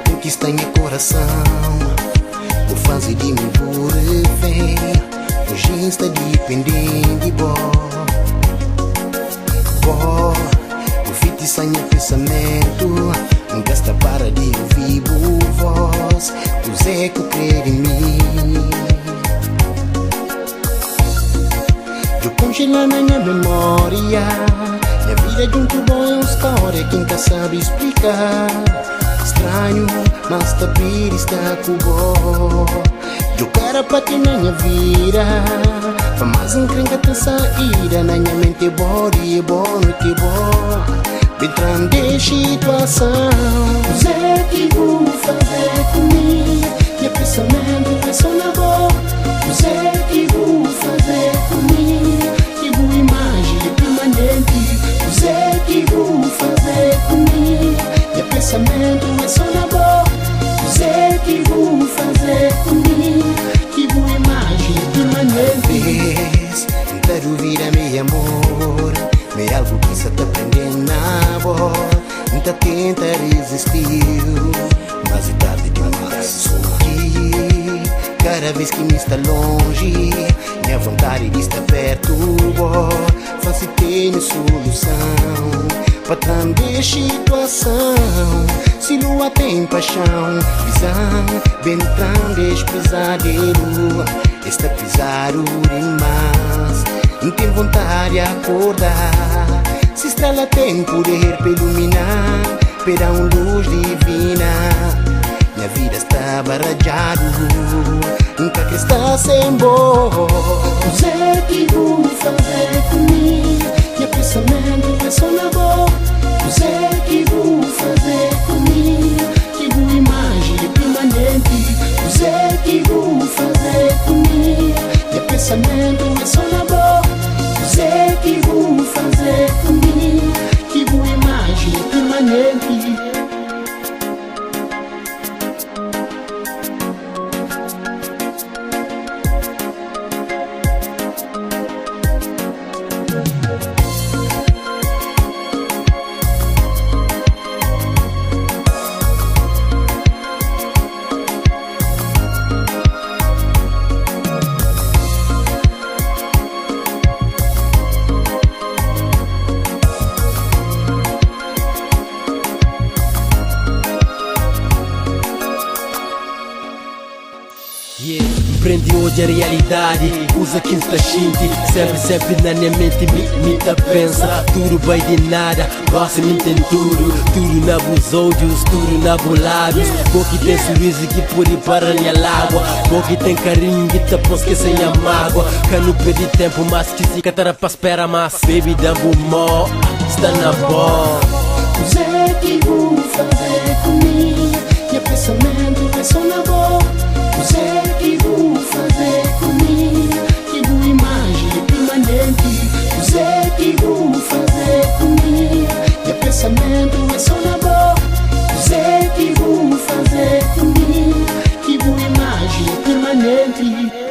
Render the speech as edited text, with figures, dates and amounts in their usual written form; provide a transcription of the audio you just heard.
Conquista meu coração, por fazer de mim por vem, hoje está dependendo de bo, o fit sanha pensamento, nunca está para de ouvir voz, os ecos creem em mim. Eu congelo na minha memória, minha vida junto bom é uma história que nunca sabe explicar. Estranho, mas tapir está cubo. Eu quero partir na minha vida, mas encrenca tem saída. Na minha mente é bom, e é bom, noite é bom. Entrando de situação, Zé que vou fazer comigo. Meu pensamento é só na boa. Zé que vou fazer comigo. Que boa imagem permanente. Zé que vou fazer comigo. Meu pensamento é só na boa. Zé que vou fazer comigo. Que boa imagem permanente. Quero ouvir a meu amor. É algo que se tá aprendendo na voz. Nunca tenta resistir, mas é tarde demais. Sorrir cada vez que me está longe. Minha vontade de estar perto, faz ter solução para tanta situação. Se lua tem paixão, visão, bem tão pesadelo. Está pisado demais, não tem vontade de acordar. Se estrela tem poder para iluminar, para uma luz divina. Minha vida está barrajado, nunca que está sem boa. Zé que vou fazer comigo. Meu pensamento é só na boa. Zé que vou fazer comigo. Que boa imagem permanente. Zé que vou fazer comigo. Meu pensamento é só na boa. Zé que vou fazer comigo. Que boa imagem permanente. Prende hoje a realidade, usa quem está xinte. Sempre na minha mente me tá pensa. Tudo vai de nada, você me tem tudo. Tudo na vos olhos, tudo na vos lábios. Porque tem sorriso que pode parar minha lágua. Porque tem carinho que tá pra esquecer minha mágoa. Que não perdi tempo, mas que se catara pra esperar. Mas baby dá bom, está na boa. Zé que vou fazer comigo. Meu pensamento é só na boa. Zé que vou fazer comigo. Que boa imagem permanente. Zé que vou fazer comigo. Meu pensamento é só na boa. Zé que vou fazer comigo. Que boa imagem permanente.